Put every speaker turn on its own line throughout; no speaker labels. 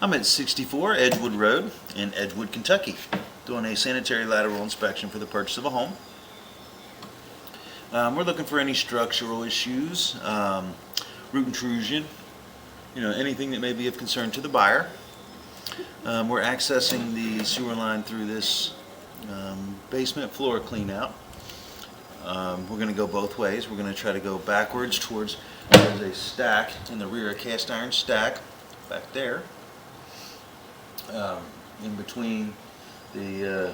I'm at 64 Edgewood Road in Edgewood, Kentucky, doing a sanitary lateral inspection for the purchase of a home. We're looking for any structural issues, root intrusion, anything that may be of concern to the buyer. We're accessing the sewer line through this basement floor clean out. We're going to go both ways. We're going to try to go backwards towards, there's a stack in the rear, a cast iron stack back there, in between the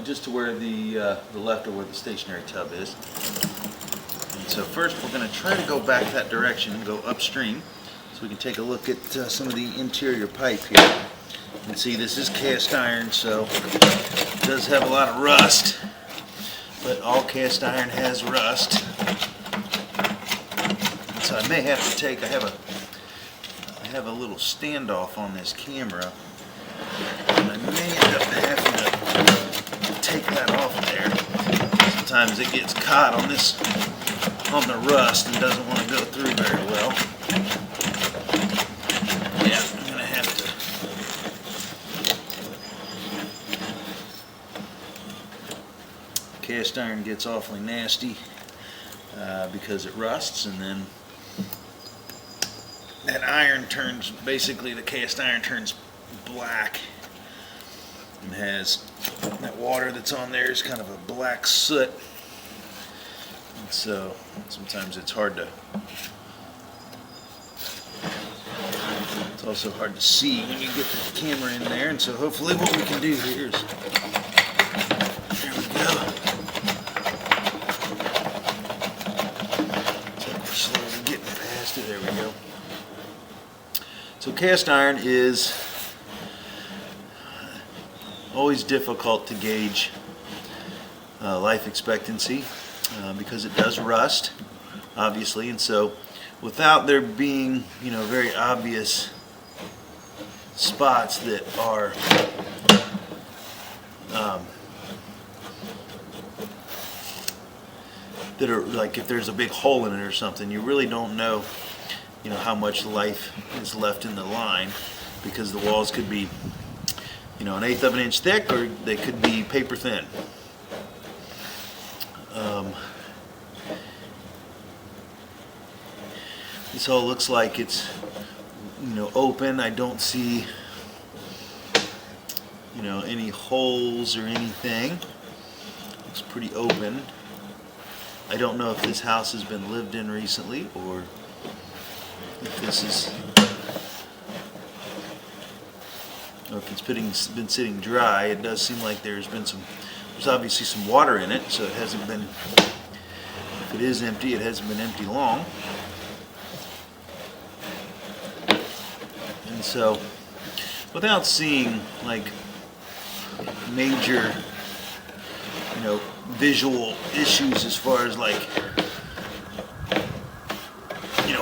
just to where the left of where the stationary tub is. And so first we're going to try to go back that direction and go upstream so we can take a look at some of the interior pipe here. You can see this is cast iron, so it does have a lot of rust, but all cast iron has rust. So I may have to take, I have a little standoff on this camera, and I may end up having to take that off there. Sometimes it gets caught on the rust and doesn't want to go through very well. Yeah, I'm going to have to. Cast iron gets awfully nasty because it rusts, and then that iron turns, basically the cast iron turns black and has that water that's on there is kind of a black soot, and so sometimes it's also hard to see when you get the camera in there. And so hopefully what we can do here is, there we go, so we're slowly getting past it. There we go. So cast iron is always difficult to gauge life expectancy because it does rust, obviously, and so without there being very obvious spots that are like, if there's a big hole in it or something, you really don't know how much life is left in the line, because the walls could be an 1/8 of an inch thick, or they could be paper thin. This all looks like it's open. I don't see any holes or anything. Looks pretty open. I don't know if this house has been lived in recently, or if this is, or if it's been sitting dry. It does seem like there's obviously some water in it, so it hasn't been, if it is empty, it hasn't been empty long. And so, without seeing like major visual issues as far as like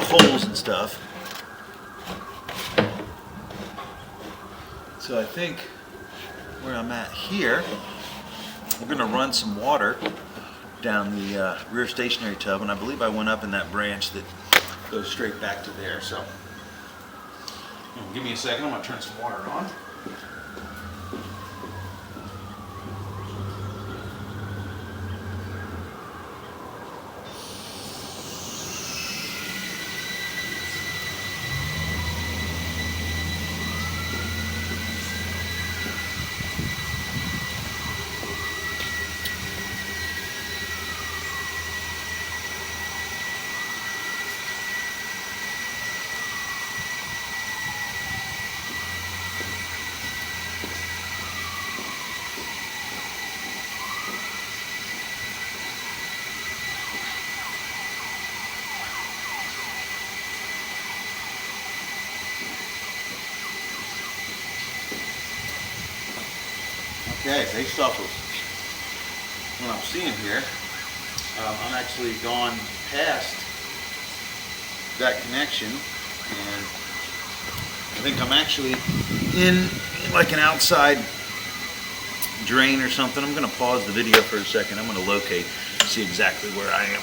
holes and stuff, so I think where I'm at here, we're going to run some water down the rear stationary tub, and I believe I went up in that branch that goes straight back to there. So give me a second, I'm going to turn some water on. Okay, based off of what I'm seeing here, I'm actually gone past that connection, and I think I'm actually in like an outside drain or something. I'm going to pause the video for a second. I'm going to locate, see exactly where I am.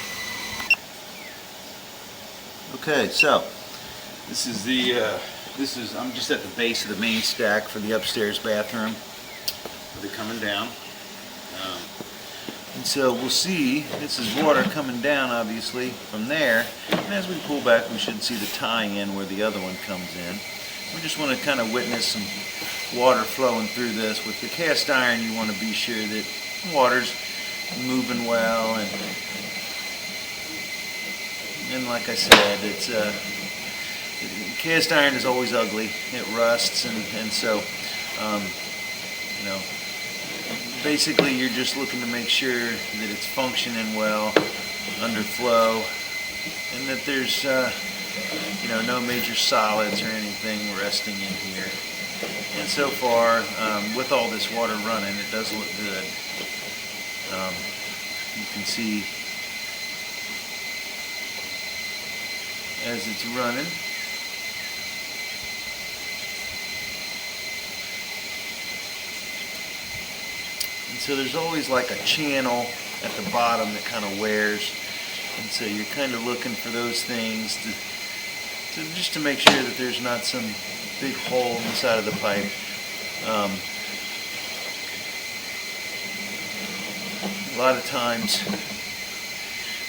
Okay, so I'm just at the base of the main stack for the upstairs bathroom. They're coming down. And so we'll see, this is water coming down obviously from there, and as we pull back we should see the tie-in where the other one comes in. We just want to kind of witness some water flowing through this. With the cast iron you want to be sure that water's moving well, and like I said, it's cast iron is always ugly. It rusts, and so you know, basically you're just looking to make sure that it's functioning well under flow, and that there's you know, no major solids or anything resting in here. And so far, with all this water running, it does look good. You can see as it's running. And so there's always like a channel at the bottom that kind of wears, and so you're kind of looking for those things to just to make sure that there's not some big hole in the side of the pipe. A lot of times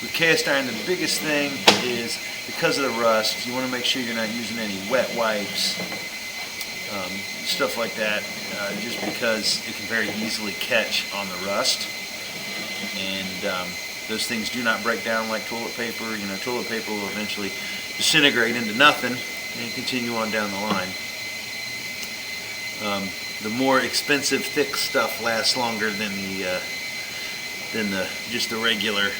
with cast iron, the biggest thing is because of the rust, you want to make sure you're not using any wet wipes, stuff like that, just because it can very easily catch on the rust, and those things do not break down like toilet paper. You know, toilet paper will eventually disintegrate into nothing and continue on down the line. The more expensive thick stuff lasts longer than just the regular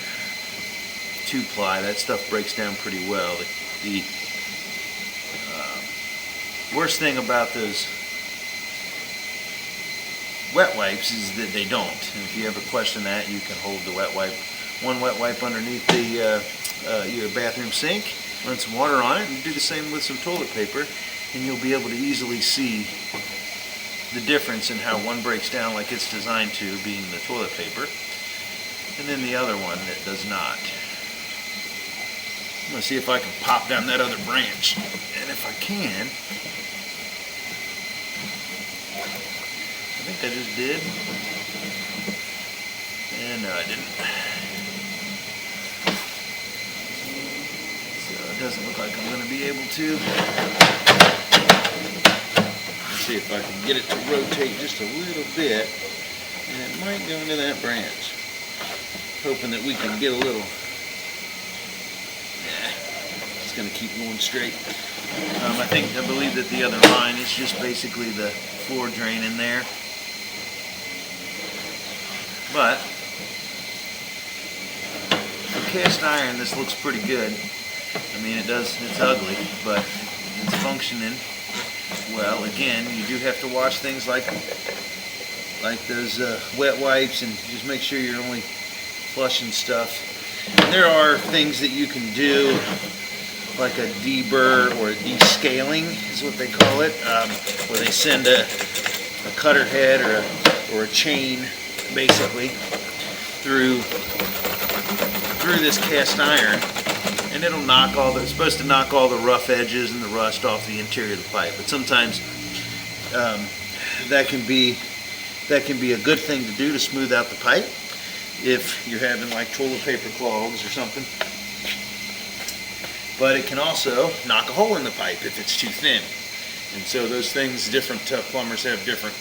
2-ply. That stuff breaks down pretty well. The worst thing about those wet wipes is that they don't. And if you ever question that, you can hold the one wet wipe underneath your bathroom sink, run some water on it, and do the same with some toilet paper, and you'll be able to easily see the difference in how one breaks down like it's designed to, being the toilet paper, and then the other one that does not. I'm going to see if I can pop down that other branch, and if I can, I think I just did, and no I didn't. So it doesn't look like I'm going to be able to. Let's see if I can get it to rotate just a little bit, and it might go into that branch. Hoping that we can get a little. It's going to keep going straight. I believe that the other line is just basically the floor drain in there. But for cast iron, this looks pretty good. I mean, it's ugly, but it's functioning well. Again, you do have to watch things like those wet wipes, and just make sure you're only flushing stuff. And there are things that you can do, like a deburr or a descaling is what they call it, where they send a cutter head or a chain basically through this cast iron, and it'll it's supposed to knock all the rough edges and the rust off the interior of the pipe. But sometimes that can be a good thing to do to smooth out the pipe if you're having like toilet paper clogs or something. But it can also knock a hole in the pipe if it's too thin. And so those things, different plumbers have different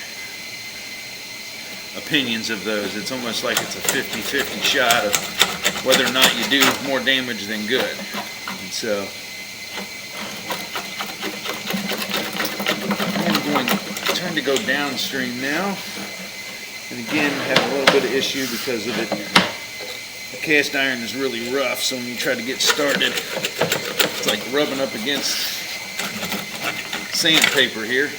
opinions of those. It's almost like it's a 50-50 shot of whether or not you do more damage than good. And so I'm going to turn to go downstream now. And again, have a little bit of issue because of it. The cast iron is really rough, so when you try to get started, it's like rubbing up against sandpaper here.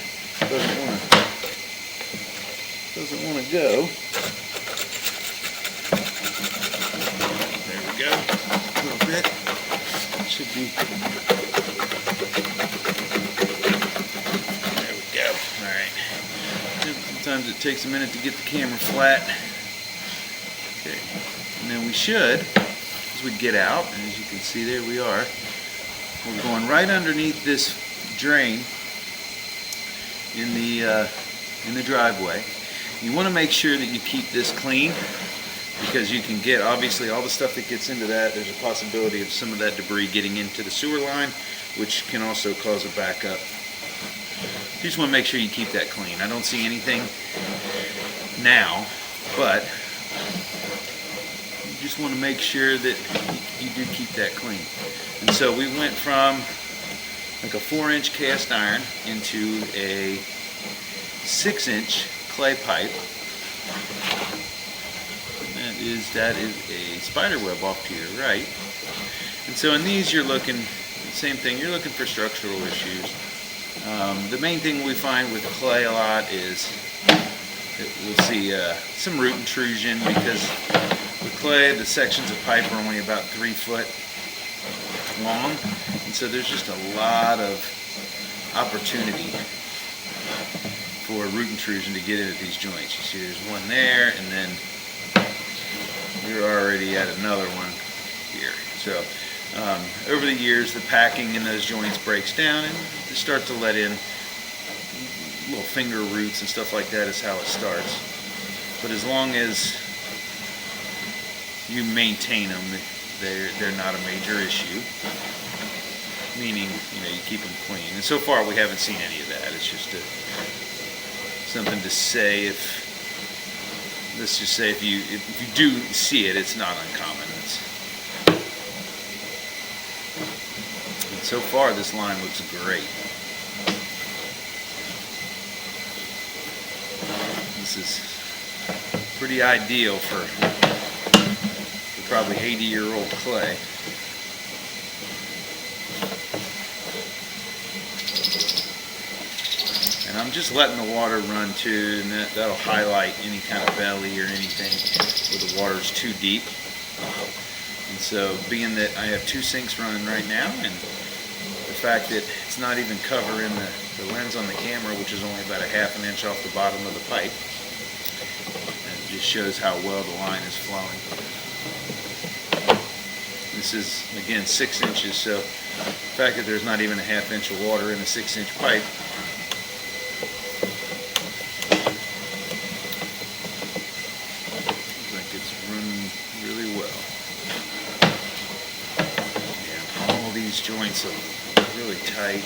Doesn't want to go. There we go. A little bit. Should be. There we go. All right. Sometimes it takes a minute to get the camera flat. Okay. And then we should, as we get out, and as you can see, there we are. We're going right underneath this drain in the driveway. You want to make sure that you keep this clean, because you can get, obviously, all the stuff that gets into that. There's a possibility of some of that debris getting into the sewer line, which can also cause a backup. You just want to make sure you keep that clean. I don't see anything now, but you just want to make sure that you do keep that clean. And so we went from like a 4-inch cast iron into a 6-inch clay pipe. And that is a spider web off to your right. And so in these you're looking, same thing, you're looking for structural issues. The main thing we find with clay a lot is that we'll see some root intrusion, because with clay the sections of pipe are only about 3 foot long, and so there's just a lot of opportunity for root intrusion to get into these joints. You see there's one there, and then you're already at another one here. So over the years the packing in those joints breaks down, and they start to let in little finger roots and stuff like that is how it starts. But as long as you maintain them, they're not a major issue. Meaning, you keep them clean. And so far we haven't seen any of that. It's just something to say let's just say if you do see it, it's not uncommon. And so far this line looks great. This is pretty ideal for probably 80-year-old clay. And I'm just letting the water run too, and that'll highlight any kind of belly or anything where the water's too deep. And so being that I have 2 sinks running right now, and the fact that it's not even covering the lens on the camera, which is only about a 1/2 inch off the bottom of the pipe, it just shows how well the line is flowing. This is, again, 6 inches, so the fact that there's not even a 1/2 inch of water in a 6-inch pipe, looks like it's running really well. Yeah, all these joints are really tight,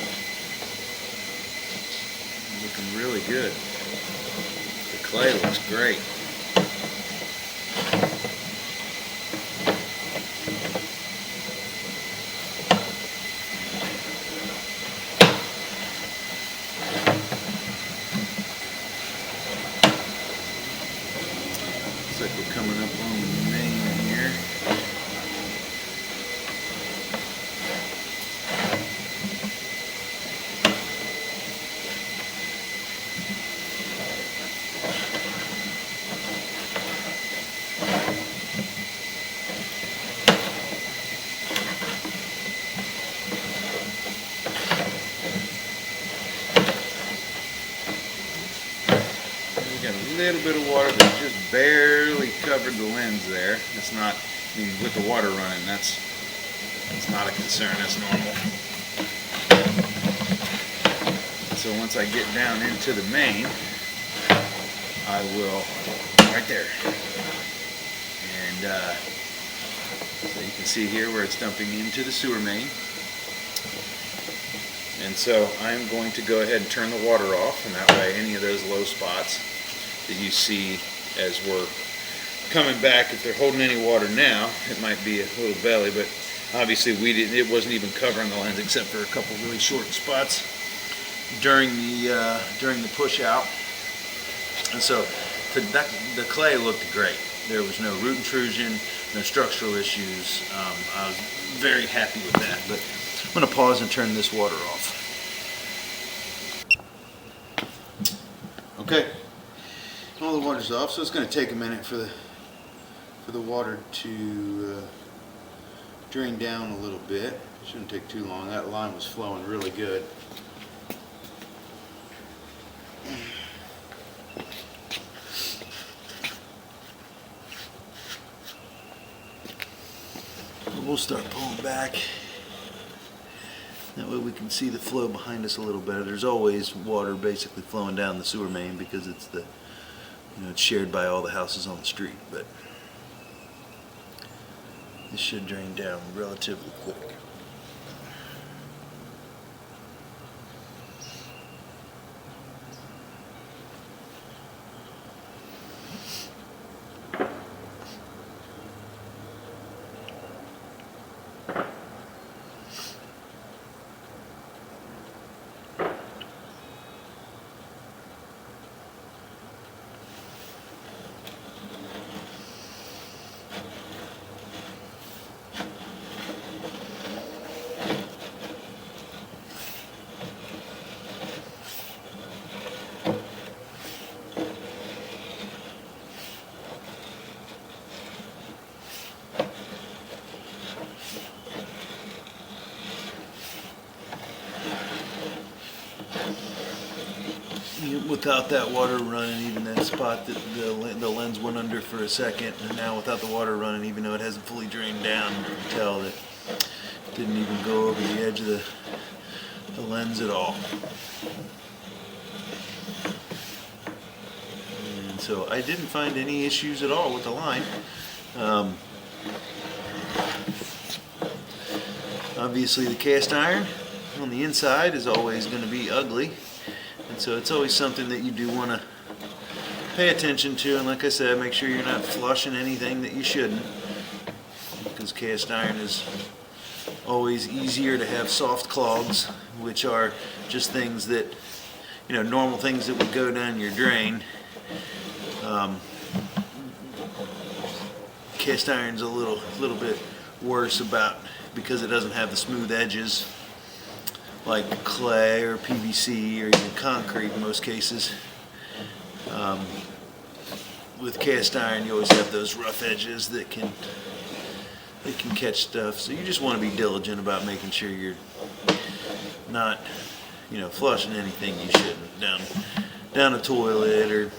looking really good. The clay looks great. Looks like we're coming up on the main here. Got a little bit of water that just barely covered the lens there. It's not, I mean, with the water running, that's not a concern. That's normal. So once I get down into the main, I will, right there. And so you can see here where it's dumping into the sewer main. And so I'm going to go ahead and turn the water off, and that way any of those low spots that you see as we're coming back, if they're holding any water now, it might be a little belly, but obviously it wasn't even covering the lens except for a couple really short spots during the push out. And so the clay looked great. There was no root intrusion, no structural issues. I was very happy with that, but I'm going to pause and turn this water off. Okay. All the water's off, so it's going to take a minute for the water to drain down a little bit. Shouldn't take too long. That line was flowing really good. We'll start pulling back. That way we can see the flow behind us a little better. There's always water basically flowing down the sewer main because it's it's shared by all the houses on the street, but this should drain down relatively quick. Without that water running, even that spot that the lens went under for a second, and now without the water running, even though it hasn't fully drained down, you can tell that it didn't even go over the edge of the lens at all. And so I didn't find any issues at all with the line. Obviously the cast iron on the inside is always going to be ugly. And so it's always something that you do want to pay attention to, and like I said, make sure you're not flushing anything that you shouldn't, because cast iron is always easier to have soft clogs, which are just things that, normal things that would go down your drain. Cast iron's a little bit worse because it doesn't have the smooth edges like clay or PVC or even concrete in most cases. With cast iron, you always have those rough edges that can catch stuff. So you just want to be diligent about making sure you're not, flushing anything you shouldn't down a toilet, or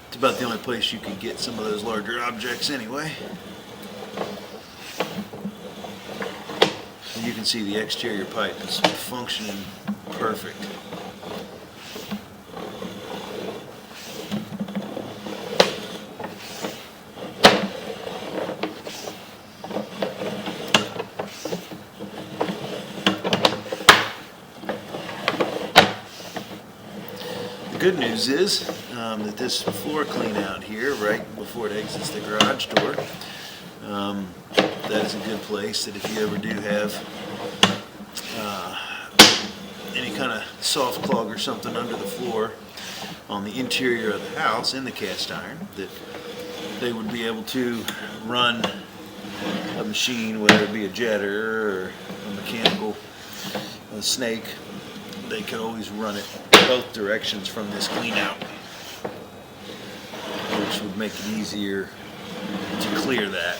it's about the only place you can get some of those larger objects anyway. You can see the exterior pipe is functioning perfect. The good news is that this floor clean out here, right before it exits the garage door, that is a good place that if you ever do have any kind of soft clog or something under the floor on the interior of the house in the cast iron, that they would be able to run a machine, whether it be a jetter or a mechanical snake. They could always run it both directions from this clean out, which would make it easier to clear that.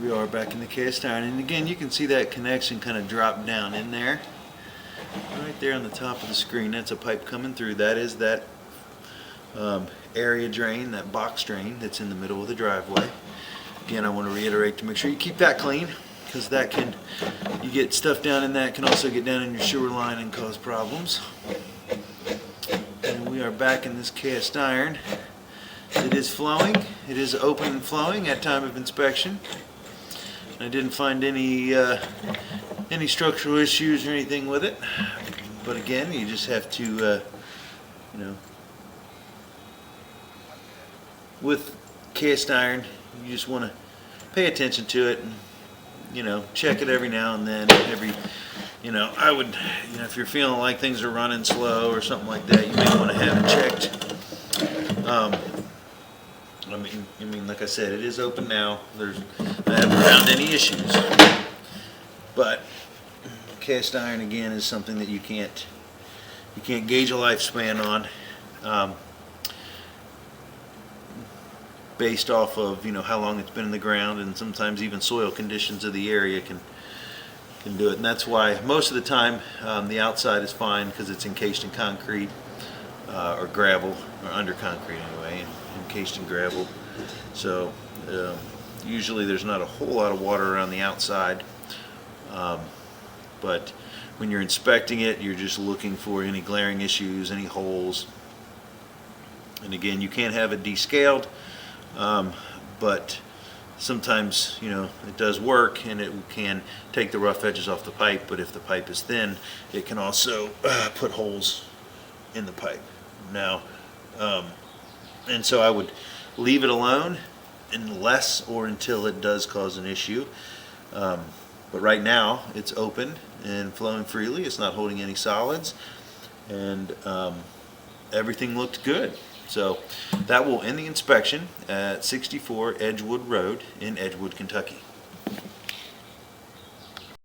We are back in the cast iron, and again you can see that connection kind of drop down in there, right there on the top of the screen. That's a pipe coming through. That is that area drain, that box drain that's in the middle of the driveway. Again, I want to reiterate to make sure you keep that clean, because you get stuff down in that, can also get down in your sewer line and cause problems. And we are back in this cast iron. It is flowing. It is open and flowing at time of inspection. I didn't find any structural issues or anything with it, but again, you just have to, with cast iron, you just want to pay attention to it, and check it every now and then. I would, if you're feeling like things are running slow or something like that, you may want to have it checked. I mean, like I said, it is open now. I haven't found any issues, but cast iron again is something that you can't gauge a lifespan on, based off of how long it's been in the ground, and sometimes even soil conditions of the area can do it. And that's why most of the time the outside is fine, because it's encased in concrete or gravel, or under concrete anyway, encased in gravel. So usually there's not a whole lot of water around the outside, but when you're inspecting it, you're just looking for any glaring issues, any holes. And again, you can't have it descaled, but sometimes it does work, and it can take the rough edges off the pipe. But if the pipe is thin, it can also put holes in the pipe. Now, and so I would leave it alone unless or until it does cause an issue. But right now it's open and flowing freely. It's not holding any solids, and everything looked good. So that will end the inspection at 64 Edgewood Road in Edgewood, Kentucky.